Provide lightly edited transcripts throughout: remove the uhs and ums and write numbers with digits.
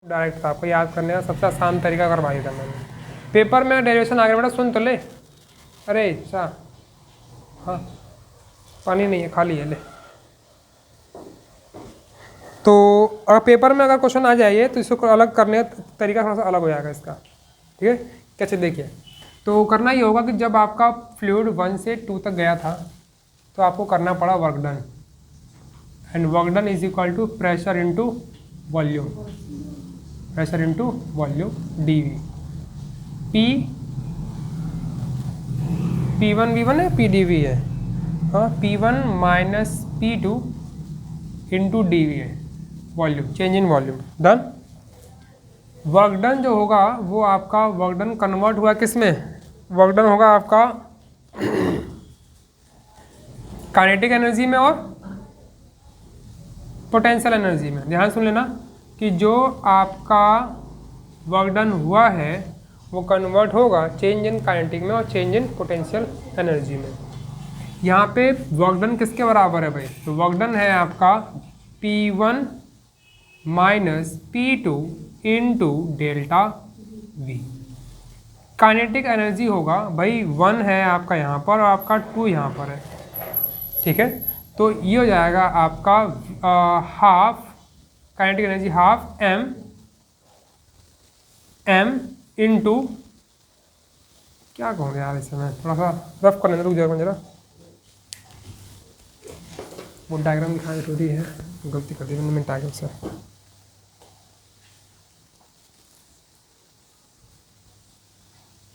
Direct था, आपको याद करने का सबसे आसान तरीका करवा दिया था मैंने। पेपर में डेरिवेशन आगे बेटा सुन तो ले। अरे अच्छा हाँ पानी नहीं है, खाली है, ले। तो अगर पेपर में अगर क्वेश्चन आ जाइए तो इसको अलग करने का तरीका थोड़ा सा अलग हो जाएगा इसका। ठीक है, कैसे देखिए, तो करना ये होगा कि जब आपका फ्लूइड 1 से 2 तक गया था तो आपको करना पड़ा work done, and work done is equal to pressure into volume, pressure into volume dV। P1 V1 है, PdV है, हाँ P1 minus P2 into dV है, volume, change in volume. Done. Work done जो होगा वो आपका वर्क डन कन्वर्ट हुआ किस में, वर्क डन होगा आपका काइनेटिक एनर्जी में और पोटेंशियल एनर्जी में। ध्यान सुन लेना कि जो आपका वर्क डन हुआ है वो कन्वर्ट होगा चेंज इन काइनेटिक में और चेंज इन पोटेंशियल एनर्जी में। यहाँ पे वर्क डन किसके बराबर है भाई, तो वर्क डन है आपका P1 minus P2 into delta V। Kinetic energy होगा भाई 1 है आपका यहाँ पर और आपका 2 यहाँ पर है। ठीक है, तो ये हो जाएगा आपका half kinetic energy, half m into, क्या कहूँगा यार इसे, मैं थोड़ा सा रफ करने रुक जाएगा जरा, वो डायग्राम दिखाना जरूरी है, गलती कर दी मैंने डायग्राम से।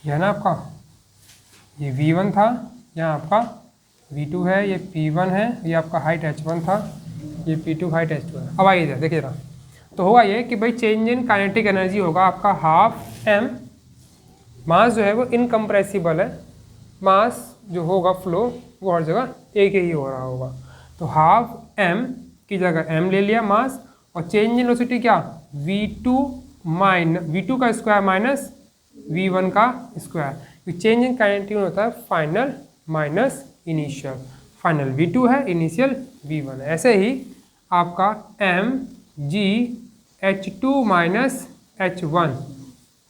यह ना आपका ये V1 था, यहाँ आपका V2 है, ये P1 है, ये आपका हाइट H1 था, ये P2 हाइट H2 है। अब आइए देखिए जरा, तो होगा ये कि भाई चेंज इन काइनेटिक एनर्जी होगा आपका हाफ m, मास जो है वो इनकम्प्रेसिबल है, मास जो होगा फ्लो वो हर जगह एक ही हो रहा होगा, तो हाफ m की जगह m ले लिया मास, और चेंज इन वेलोसिटी क्या V2 का स्क्वायर माइनस V1 का स्क्वायर। चेंज इन काइनेटिक होता है final minus initial, final V2 है, इनिशियल V1 है। ऐसे ही आपका mgH2 माइनस H1,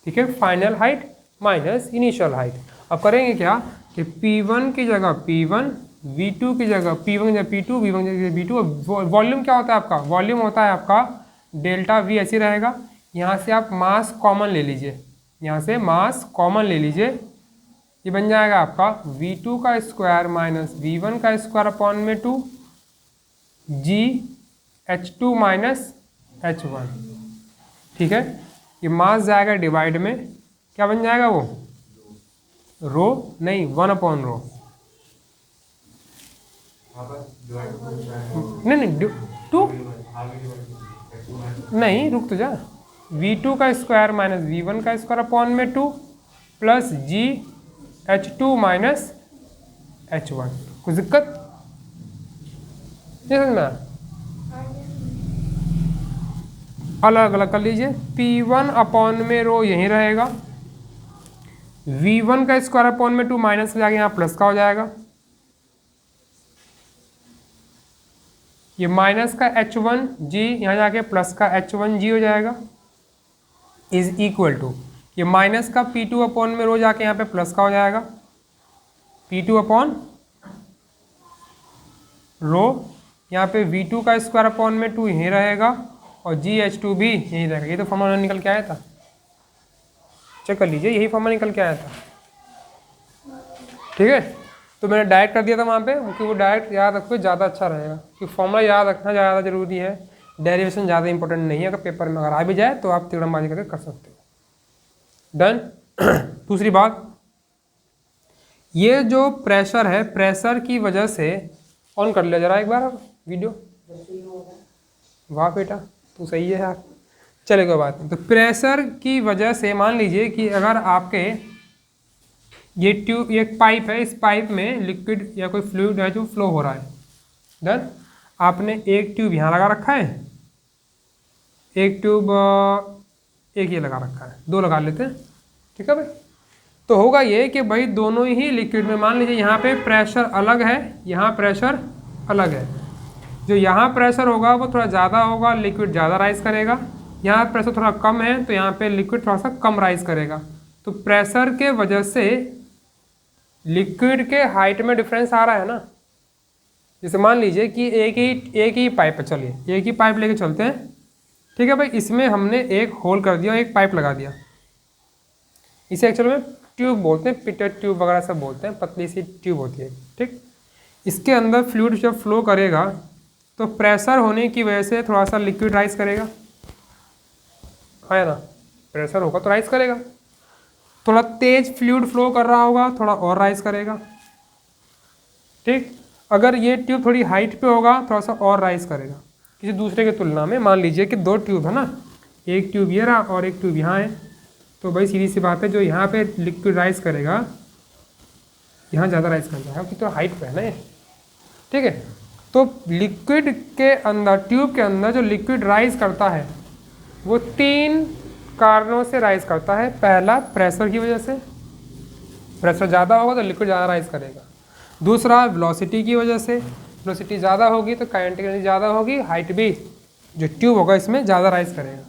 ठीक है, final height minus initial height. अब करेंगे क्या कि P1 की जगह P1, V2 की जगह P1 की जगह P2, V1 की जगह V2। वॉल्यूम क्या होता है आपका, वॉल्यूम होता है आपका डेल्टा V, ऐसे रहेगा। यहाँ से आप मास कॉमन ले लीजिए, यहाँ से मास कॉमन ले लीजिए, ये बन जाएगा आपका V2 का स्क्वायर माइनस V1 का स्क्वायर अपॉन में 2 GH2 माइनस H1। ठीक है, ये मास जाएगा डिवाइड में, क्या बन जाएगा वो, रो नहीं 1 अपॉन रो, नहीं 2 नहीं, रुक तो जा, V2 का स्क्वायर माइनस V1 का स्क्वायर अपॉन में 2 प्लस GH2 माइनस H1। कुछ दिक्कत नहीं समझ में, अलग अलग कर लीजिए। P1 अपॉन में रो यहीं रहेगा, V1 का स्क्वायर अपॉन में 2 माइनस हो जाएगा, यहाँ प्लस का हो जाएगा, ये माइनस का H1G यहाँ जाके प्लस का H1G हो जाएगा, इज इक्वल टू ये माइनस का P2 अपॉन में रो जाके यहाँ पे प्लस का हो जाएगा, P2 अपॉन रो, यहाँ पे V2 का स्क्वायर अपॉन में 2 यहीं रहेगा और GH2 भी यहीं रहेगा। ये तो फॉर्मूला निकल के आया था, चेक कर लीजिए, यही फॉर्मूला निकल के आया था। ठीक है, तो मैंने डायरेक्ट कर दिया था वहाँ पे, क्योंकि वो डायरेक्ट याद रखो ज़्यादा अच्छा रहेगा, क्योंकि फॉर्मूला याद रखना ज़्यादा ज़रूरी है, डेरिवेशन ज़्यादा इंपॉर्टेंट नहीं है। अगर पेपर में अगर आ भी जाए तो आप तिगड़मबाजी करके कर सकते हो। डन। दूसरी बात, ये जो प्रेशर है, प्रेशर की वजह से, ऑन कर लिया जरा एक बार वीडियो, वाह बेटा तू सही है यार, चले कोई बात नहीं। तो प्रेशर की वजह से मान लीजिए कि अगर आपके ये ट्यूब, ये पाइप है, इस पाइप में लिक्विड या कोई फ्लूइड है जो फ्लो हो रहा है। डन। आपने एक ट्यूब यहाँ लगा रखा है, एक ट्यूब एक ये लगा रखा है, 2 लगा लेते हैं। ठीक है भाई, तो होगा ये कि भाई दोनों ही लिक्विड में, मान लीजिए यहाँ पे प्रेशर अलग है, यहाँ प्रेशर अलग है, जो यहाँ प्रेशर होगा वो थोड़ा ज़्यादा होगा, लिक्विड ज़्यादा राइज करेगा, यहाँ प्रेशर थोड़ा कम है तो यहाँ पे लिक्विड थोड़ा सा कम राइज करेगा। तो प्रेशर के वजह से लिक्विड के हाइट में डिफरेंस आ रहा है ना। जैसे मान लीजिए कि एक ही पाइप है, चलिए एक ही पाइप लेके चलते हैं, ठीक है भाई। इसमें हमने एक होल कर दिया, एक पाइप लगा दिया। इसे एक्चुअल में ट्यूब बोलते हैं, पिटेड ट्यूब वगैरह सब बोलते हैं, पतली सी ट्यूब होती है, ठीक। इसके अंदर फ्लूइड जब फ्लो करेगा तो प्रेशर होने की वजह से थोड़ा सा लिक्विड राइज करेगा, है ना। प्रेशर होगा तो राइज करेगा। थोड़ा तेज फ्लूइड फ्लो कर रहा होगा, थोड़ा और राइज करेगा, ठीक। अगर ये ट्यूब थोड़ी हाइट पे होगा, थोड़ा सा और राइज करेगा किसी दूसरे की तुलना में। मान लीजिए कि 2 ट्यूब है ना, एक ट्यूब ये रहा और एक ट्यूब यहाँ है, तो भाई सीधी सी बात है, जो यहाँ पे लिक्विड राइज करेगा यहाँ ज़्यादा राइज कर जाएगा क्योंकि तो हाइट पे है ना ये, ठीक है। तो लिक्विड के अंदर, ट्यूब के अंदर जो लिक्विड राइज करता है वो 3 कारणों से राइज करता है। पहला, प्रेशर की वजह से, प्रेशर ज़्यादा होगा तो लिक्विड ज़्यादा राइज करेगा। दूसरा, वेलोसिटी की वजह से, वेलोसिटी ज़्यादा होगी तो काइनेटिक एनर्जी ज़्यादा होगी, हाइट भी जो ट्यूब होगा इसमें ज़्यादा राइज करेगा,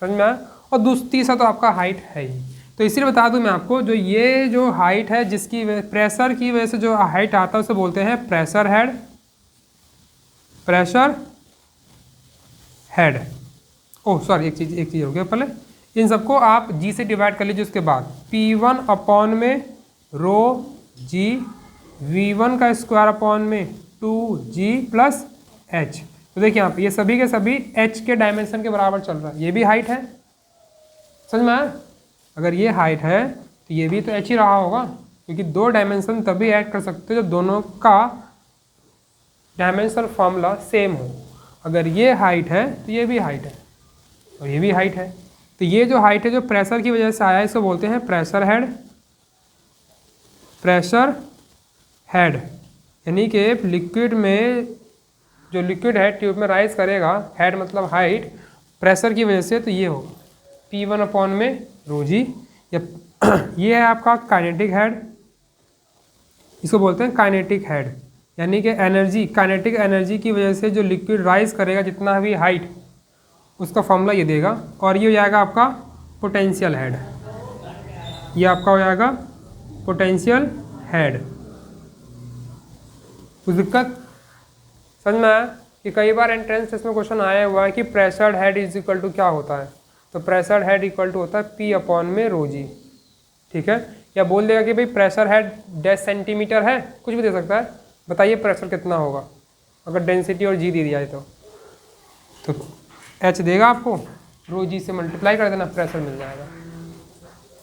समझ में आया। और तीसरा तो आपका हाइट है ही। तो इसीलिए बता दूं मैं आपको, जो ये जो हाइट है जिसकी प्रेशर की वजह से जो हाइट आता है उसे बोलते हैं pressure head, pressure head. Oh sorry, एक चीज़ हो गया पहले। इन सबको आप जी से डिवाइड कर लीजिए। उसके बाद P1 अपॉन में रो जी, V1 का स्क्वायर अपॉन में 2G प्लस H। तो देखिए यहाँ पे ये सभी के सभी H के डायमेंशन के बराबर चल रहा है। ये भी हाइट है, समझ में आया। अगर ये हाइट है तो ये भी तो H ही रहा होगा, क्योंकि 2 डायमेंशन तभी ऐड कर सकते हो जब दोनों का डायमेंशनल फॉर्मूला सेम हो। अगर ये हाइट है तो ये भी हाइट है और ये भी हाइट है। तो ये जो हाइट है जो प्रेशर की वजह से आया है इसको बोलते हैं प्रेशर हेड, प्रेशर हेड। यानी कि लिक्विड में जो लिक्विड है ट्यूब में राइज करेगा, हेड मतलब हाइट, प्रेशर की वजह से, तो ये होगा P1 अपॉन में रो जी। ये है आपका काइनेटिक हेड, इसको बोलते हैं काइनेटिक हेड। यानी कि एनर्जी, काइनेटिक एनर्जी की वजह से जो लिक्विड राइज करेगा जितना भी हाइट, उसका फॉर्मूला ये देगा। और ये हो जाएगा आपका पोटेंशियल हेड, ये आपका हो जाएगा पोटेंशियल हेड। कुछ दिक्कत समझ में आया कि कई बार एंट्रेंस टेस्ट में क्वेश्चन आया हुआ है कि pressure head is equal to क्या होता है। तो प्रेशर हेड इक्वल टू होता है P अपॉन में रो जी, ठीक है। या बोल देगा कि भाई प्रेशर हेड 10 सेंटीमीटर है, कुछ भी दे सकता है, बताइए प्रेशर कितना होगा। अगर डेंसिटी और जी दे दिया है तो H देगा आपको, रो जी से मल्टीप्लाई कर देना, प्रेशर मिल जाएगा।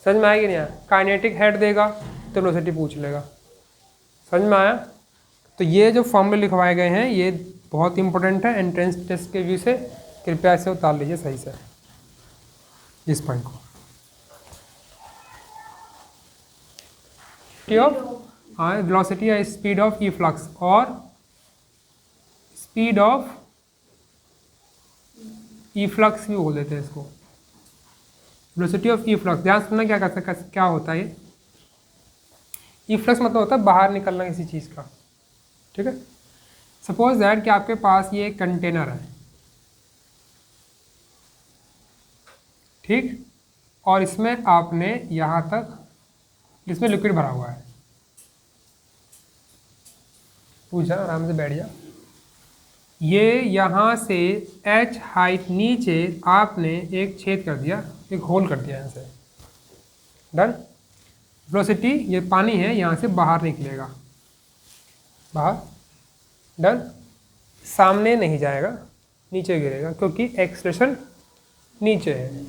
समझ में आया कि नहीं आया। काइनेटिक हेड देगा तो वेलोसिटी पूछ लेगा, समझ में आया। तो ये जो फॉर्मूले लिखवाए गए हैं ये बहुत इंपॉर्टेंट है एंट्रेंस टेस्ट के व्यू से, कृपया इसे उतार लीजिए सही से इस पॉइंट को। हाँ, वेलोसिटी या स्पीड ऑफ ई फ्लक्स और स्पीड ऑफ ई फ्लक्स भी बोल देते हैं इसको, वेलोसिटी ऑफ ई फ्लक्स। ध्यान सुनना क्या होता है ये। ई फ्लक्स मतलब होता है बाहर निकलना किसी चीज़ का, ठीक है। सपोज दैट कि आपके पास ये एक कंटेनर है, ठीक, और इसमें आपने यहाँ तक, इसमें लिक्विड भरा हुआ है, पूछा आराम से बैठ जा। ये यहाँ से H हाइट नीचे आपने एक छेद कर दिया, एक होल कर दिया यहाँ से, डन। वेलोसिटी, ये पानी है, यहाँ से बाहर निकलेगा, बाहर, डन। सामने नहीं जाएगा, नीचे गिरेगा क्योंकि एक्सलेशन नीचे है।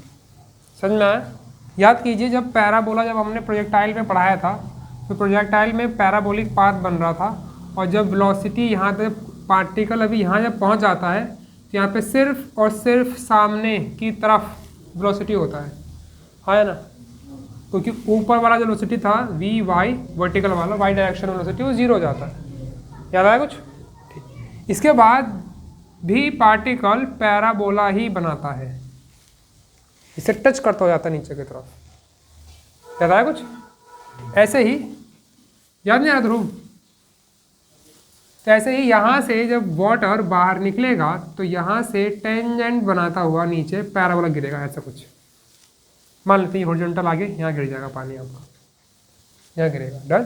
समझ में आया। याद कीजिए जब पैराबोला, जब हमने प्रोजेक्टाइल में पढ़ाया था तो प्रोजेक्टाइल में पैराबोलिक पाथ बन रहा था, और जब वेलोसिटी यहाँ पे पार्टिकल अभी यहाँ जब पहुँच जाता है तो यहाँ पे सिर्फ और सिर्फ सामने की तरफ वेलोसिटी होता है ना, क्योंकि ऊपर वाला जो वेलोसिटी था वी वाई, वर्टिकल वाला वाई डायरेक्शन वेलोसिटी, वो जीरो हो जाता है। याद आया कुछ? ठीक। इसके बाद भी पार्टिकल पैराबोला ही बनाता है, इसे टच करता हो जाता है नीचे की तरफ। याद आया कुछ? ऐसे ही याद नहीं आया ध्रुव? तो ऐसे ही यहाँ से जब वाटर बाहर निकलेगा तो यहाँ से टेंजेंट बनाता हुआ नीचे पैराबोला गिरेगा, ऐसा कुछ मान लेते हैं। हॉरिजॉन्टल आगे यहाँ गिर जाएगा पानी आपका, यहाँ गिरेगा। डन।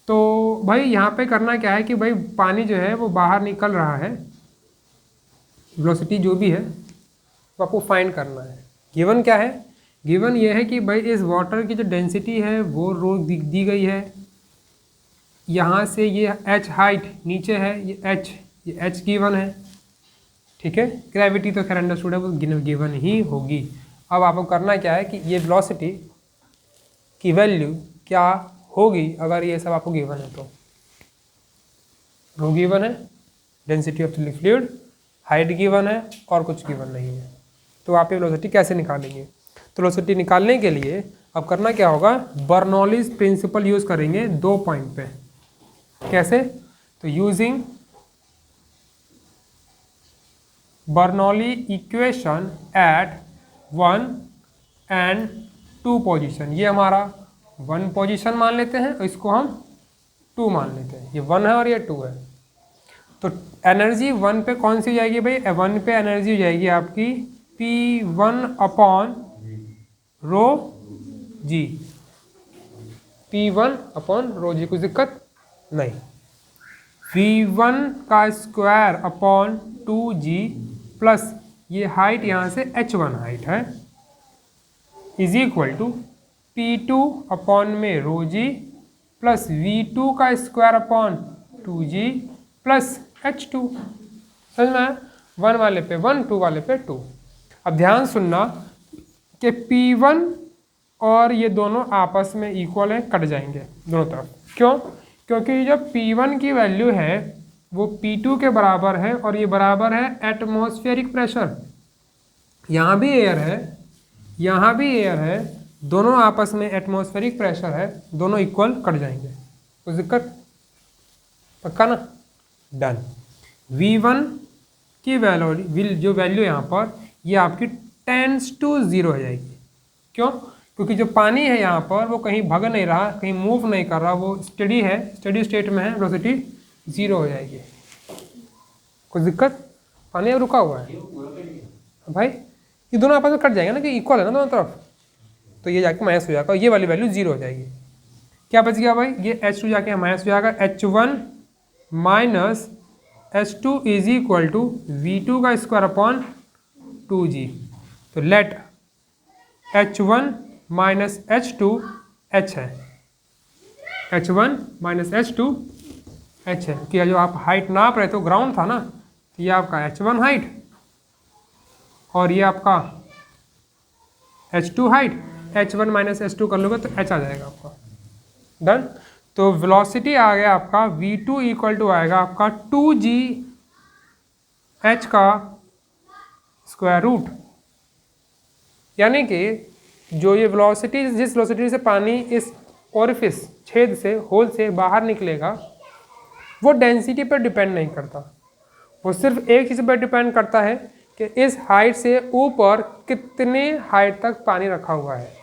तो भाई यहाँ पे करना क्या है कि भाई पानी जो है वो बाहर निकल रहा है, वेलोसिटी जो भी है वो आपको फाइंड करना है। गिवन क्या है? गिवन ये है कि भाई इस वाटर की जो डेंसिटी है वो रो दी गई है। यहाँ से ये h हाइट नीचे है, ये h गिवन है, ठीक है। ग्रेविटी तो खैर अंडरस्टूड है, वो गिवन ही होगी। अब आपको करना क्या है कि ये वेलोसिटी की वैल्यू क्या होगी अगर ये सब आपको गिवन है। तो रो गिवन है, density of the fluid, height given है और कुछ गिवन नहीं है। तो आप ये वेलोसिटी कैसे निकालेंगे? तो वेलोसिटी निकालने के लिए अब करना क्या होगा, बर्नौलीज प्रिंसिपल यूज़ करेंगे 2 पॉइंट पे। कैसे? तो using Bernoulli equation at 1 and 2 position. ये हमारा 1 पोजीशन मान लेते हैं और इसको हम 2 मान लेते हैं। ये 1 है और ये 2 है। तो एनर्जी 1 पे कौन सी हो जाएगी भाई? 1 पे एनर्जी हो जाएगी आपकी P1 अपॉन रो जी, P1 अपॉन रो जी, कुछ दिक्कत नहीं। V1 का स्क्वायर अपॉन 2G प्लस ये हाइट यहाँ से H1 हाइट है is equal to P2 upon में रो जी प्लस V2 का square upon 2G plus H2। समझ में आया? 1 वाले पे 1, 2 वाले पे 2। अब ध्यान सुनना कि P1 और ये दोनों आपस में इक्वल है, कट जाएंगे दोनों तरफ। क्यों? क्योंकि जब P1 की वैल्यू है वो P2 के बराबर है और ये बराबर है एटमॉस्फेरिक प्रेशर। यहाँ भी एयर है, यहाँ भी एयर है, दोनों आपस में एटमॉस्फेरिक प्रेशर है, दोनों इक्वल, कट जाएंगे। कुछ दिक्कत? पक्का ना? डन। V1 की वैल्यू जो वैल्यू यहाँ पर ये आपकी टेंस टू 0 हो जाएगी। क्यों? क्योंकि जो पानी है यहाँ पर वो कहीं भग नहीं रहा, कहीं मूव नहीं कर रहा, वो स्टडी है, स्टडी स्टेट में है, वेलोसिटी 0 हो जाएगी। कुछ दिक्कत? पानी अब रुका हुआ है भाई, ये दोनों आपस में कट जाएंगे ना, कि इक्वल है ना दोनों तरफ, तो ये जाके माइनस हो जाएगा, ये वाली वैल्यू 0 हो जाएगी। क्या बच गया भाई? ये H2 जाके माइनस हो जाएगा, H1 minus H2 is equal to V2 का स्क्वायर अपॉन 2G। तो late H1 minus H2 H है, H1 माइनस H2 H है, कि जो आप हाइट नाप रहे थे ग्राउंड था ना, तो ये आपका H1 हाइट और ये आपका H2 height, H1 minus H2 कर लोगे तो H आ जाएगा आपका। डन। तो वेलोसिटी आ गया आपका V2 इक्वल टू आएगा आपका 2G H का स्क्वायर रूट। यानी कि जो ये वेलोसिटी, जिस वेलोसिटी से पानी इस ओरिफिस, छेद से, होल से बाहर निकलेगा, वो डेंसिटी पर डिपेंड नहीं करता, वो सिर्फ एक चीज़ पर डिपेंड करता है कि इस हाइट से ऊपर कितने हाइट तक पानी रखा हुआ है।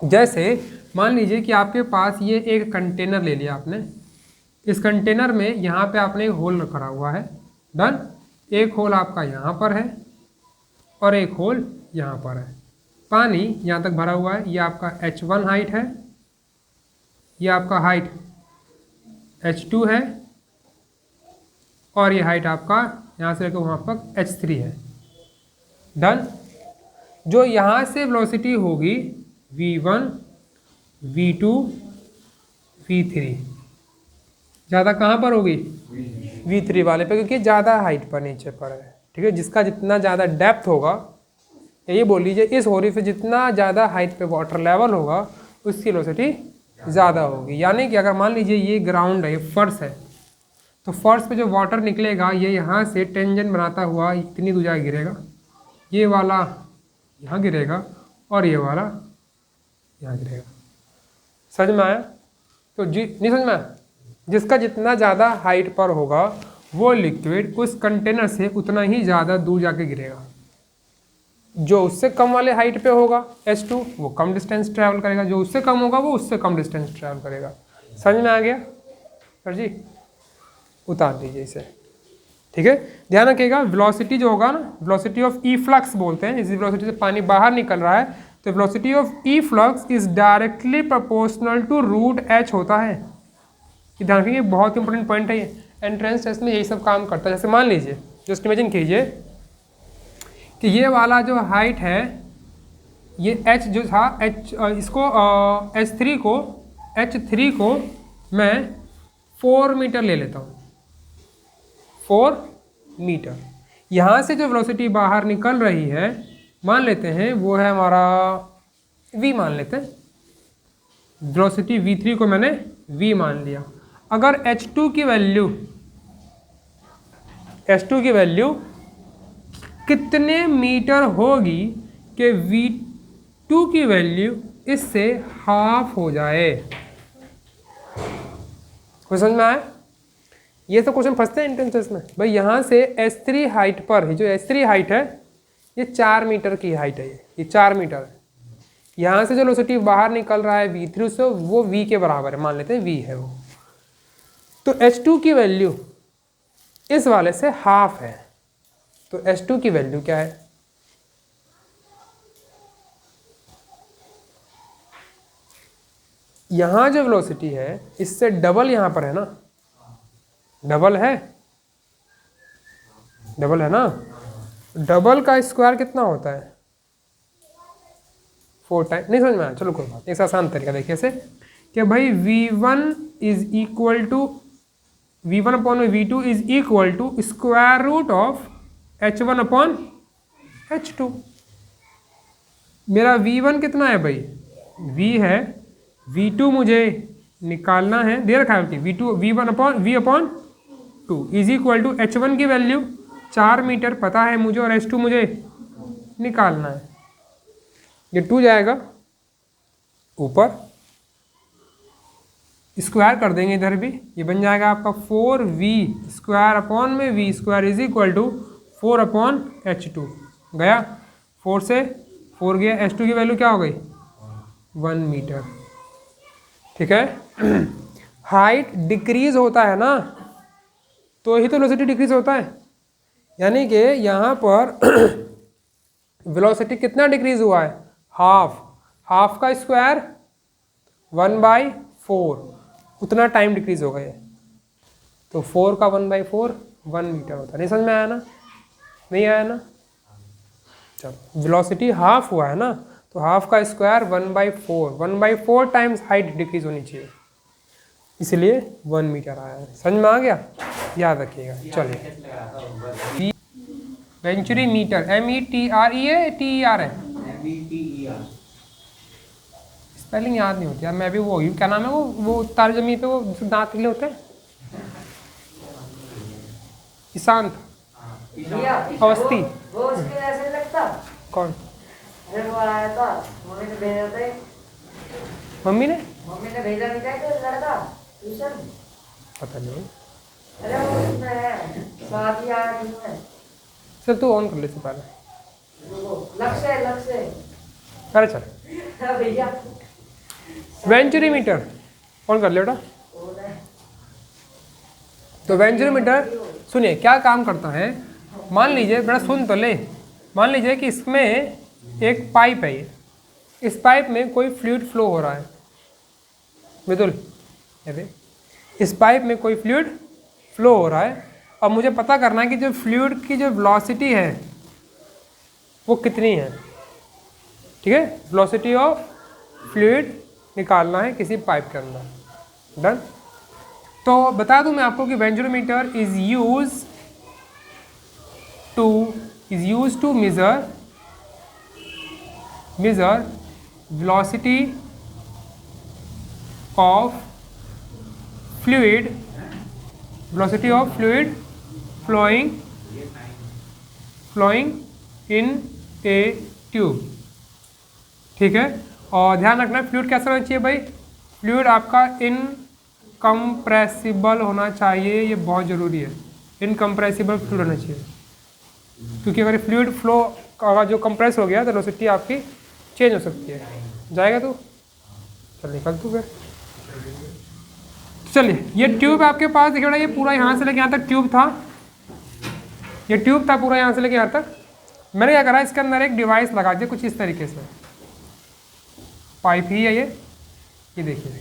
जैसे मान लीजिए कि आपके पास ये एक कंटेनर ले लिया आपने, इस कंटेनर में यहाँ पे आपने एक होल रखा हुआ है। डन। एक होल आपका यहाँ पर है और एक होल यहाँ पर है, पानी यहाँ तक भरा हुआ है। ये आपका H1 हाइट है, ये आपका हाइट H2 है और ये हाइट आपका यहाँ से लेकर वहाँ तक H3 है। डन। जो यहाँ से वेलोसिटी होगी V1, V2, V3, ज़्यादा कहाँ पर होगी? V3 वाले पे, क्योंकि ज़्यादा हाइट पर नीचे पर है, ठीक है। जिसका जितना ज़्यादा डेप्थ होगा, ये बोल लीजिए इस होरिफिस पे जितना ज़्यादा हाइट पे वाटर लेवल होगा उसकी वेलोसिटी ज़्यादा होगी। यानी कि अगर मान लीजिए ये ग्राउंड है, ये फर्श है, तो फर्श पे जो वाटर निकलेगा ये यहाँ से टेंजेंट बनाता हुआ इतनी दूर जाके गिरेगा, ये वाला यहाँ गिरेगा और ये वाला यहाँ गिरेगा। समझ में आया? तो जी नहीं समझ में आया? जिसका जितना ज़्यादा हाइट पर होगा वो लिक्विड उस कंटेनर से उतना ही ज़्यादा दूर जाके गिरेगा। जो उससे कम वाले हाइट पे होगा H2, वो कम डिस्टेंस ट्रैवल करेगा, जो उससे कम होगा वो उससे कम डिस्टेंस ट्रैवल करेगा। समझ में आ गया सर जी? उतार दीजिए इसे, ठीक है। ध्यान रखिएगा वेलोसिटी जो होगा ना, वेलोसिटी ऑफ ई फ्लक्स बोलते हैं, इसी वेलोसिटी से पानी बाहर निकल रहा है, तो velocity of efflux is directly proportional to root H होता है। ये ध्यान रखिए, बहुत इंपॉर्टेंट पॉइंट है ये, एंट्रेंस टेस्ट में यही सब काम करता है। जैसे मान लीजिए, जस्ट इमेजिन कीजिए कि ये वाला जो हाइट है, ये h जो था h, इसको h3 को मैं 4 मीटर ले लेता हूँ, 4 मीटर। यहाँ से जो वेलोसिटी बाहर निकल रही है मान लेते हैं वो है हमारा v, मान लेते हैं वेलोसिटी v3 को मैंने v मान लिया। अगर h2 की वैल्यू कितने मीटर होगी कि v2 की वैल्यू इससे हाफ हो जाए? कुछ समझ में आया? ये तो क्वेश्चन फंसते हैं एंट्रेंस में भाई। यहाँ से S3 हाइट पर, जो S3 हाइट है ये 4 मीटर की हाइट है, ये 4 मीटर है। यहाँ से जो वेलोसिटी बाहर निकल रहा है v3 से, वो v के बराबर है, मान लेते हैं v है वो। तो h2 की वैल्यू इस वाले से हाफ है, तो h2 की वैल्यू क्या है? यहाँ जो वेलोसिटी है इससे डबल यहाँ पर है ना, डबल है ना। डबल का स्क्वायर कितना होता है? 4 टाइम। नहीं समझ में आया? चलो कोई बात, एक आसान तरीका देखिए से कि भाई v1 is equal to v1 upon v2 is equal to square root of h1 upon h2। मेरा v1 कितना है भाई? v है, v2 मुझे निकालना है, दे रखा है v1 upon v upon 2 is equal to h1 की वैल्यू 4 मीटर पता है मुझे, और h2 मुझे निकालना है। ये 2 जाएगा ऊपर, स्क्वायर कर देंगे इधर भी, ये बन जाएगा आपका 4v स्क्वायर अपॉन में v square is equal to 4 upon h2। गया 4 से 4 गया, h2 की वैल्यू क्या हो गई? 1 मीटर, ठीक है। हाइट डिक्रीज होता है ना, तो ही तो वेलोसिटी डिक्रीज होता है। यानी कि यहाँ पर वेलोसिटी कितना डिक्रीज हुआ है? हाफ का स्क्वायर 1/4, उतना टाइम डिक्रीज हो गया। तो 4 का 1/4 1 मीटर होता है। नहीं समझ में आया ना? नहीं आया ना? चलो, वेलोसिटी हाफ हुआ है ना, तो हाफ का स्क्वायर 1/4 टाइम्स हाइट डिक्रीज होनी चाहिए, इसलिए 1 मीटर आया है। समझ में आ गया? याद रखिएगा। चलिए, वेंचुरी मीटर METRE है TER है? स्पेलिंग याद नहीं होती यार, मैं भी वो हूँ, क्या नाम है वो तार जमीन पे वो दांत निकले होते हैं, ईशांत अवस्थी। वो उसके ऐसे लगता। कौन? अरे वो आया था, मम्मी ने भेजा था। मम्मी ने भेजा नहीं था कि लड़का ट्यूशन, पता नहीं। अरे वो उसमें है, साथ ही आया ट्यूशन। सर तू ऑन कर ले से पहले। लक्ष्य अरे चल, भैया वेंचुरी मीटर ऑन कर ले बेटा। तो वेंचुरी मीटर सुनिए क्या काम करता है। मान लीजिए बेटा, सुन तो ले, मान लीजिए कि इसमें एक पाइप है, ये इस पाइप में कोई फ्लूइड फ्लो हो रहा है। बिल्कुल, ये देख, इस पाइप में कोई फ्लूइड फ्लो हो रहा है। अब मुझे पता करना है कि जो फ्लूइड की जो वेलोसिटी है वो कितनी है, ठीक है। वेलोसिटी ऑफ फ्लूइड निकालना है किसी पाइप के अंदर। डन। तो बता दूं मैं आपको कि venturimeter is use to measure velocity of fluid flowing in a tube, ठीक है। और ध्यान रखना फ्लूइड कैसा होना चाहिए भाई? फ्लूइड आपका इनकम्प्रेसिबल होना चाहिए, ये बहुत ज़रूरी है। इनकम्प्रेसिबल फ्लूइड होना चाहिए, क्योंकि अगर फ्लूइड फ्लो का जो कंप्रेस हो गया तो वेलोसिटी आपकी चेंज हो सकती है। जाएगा तू? चल निकल तू फिर। चलिए ये ट्यूब आपके पास देखिए बेटा, ये पूरा यहाँ से लेके यहाँ तक ट्यूब था, ये ट्यूब था पूरा यहाँ से लेके यहाँ तक। मैंने क्या करा, इसके अंदर एक डिवाइस लगा दिया कुछ इस तरीके से, पाइप ही है ये देखिए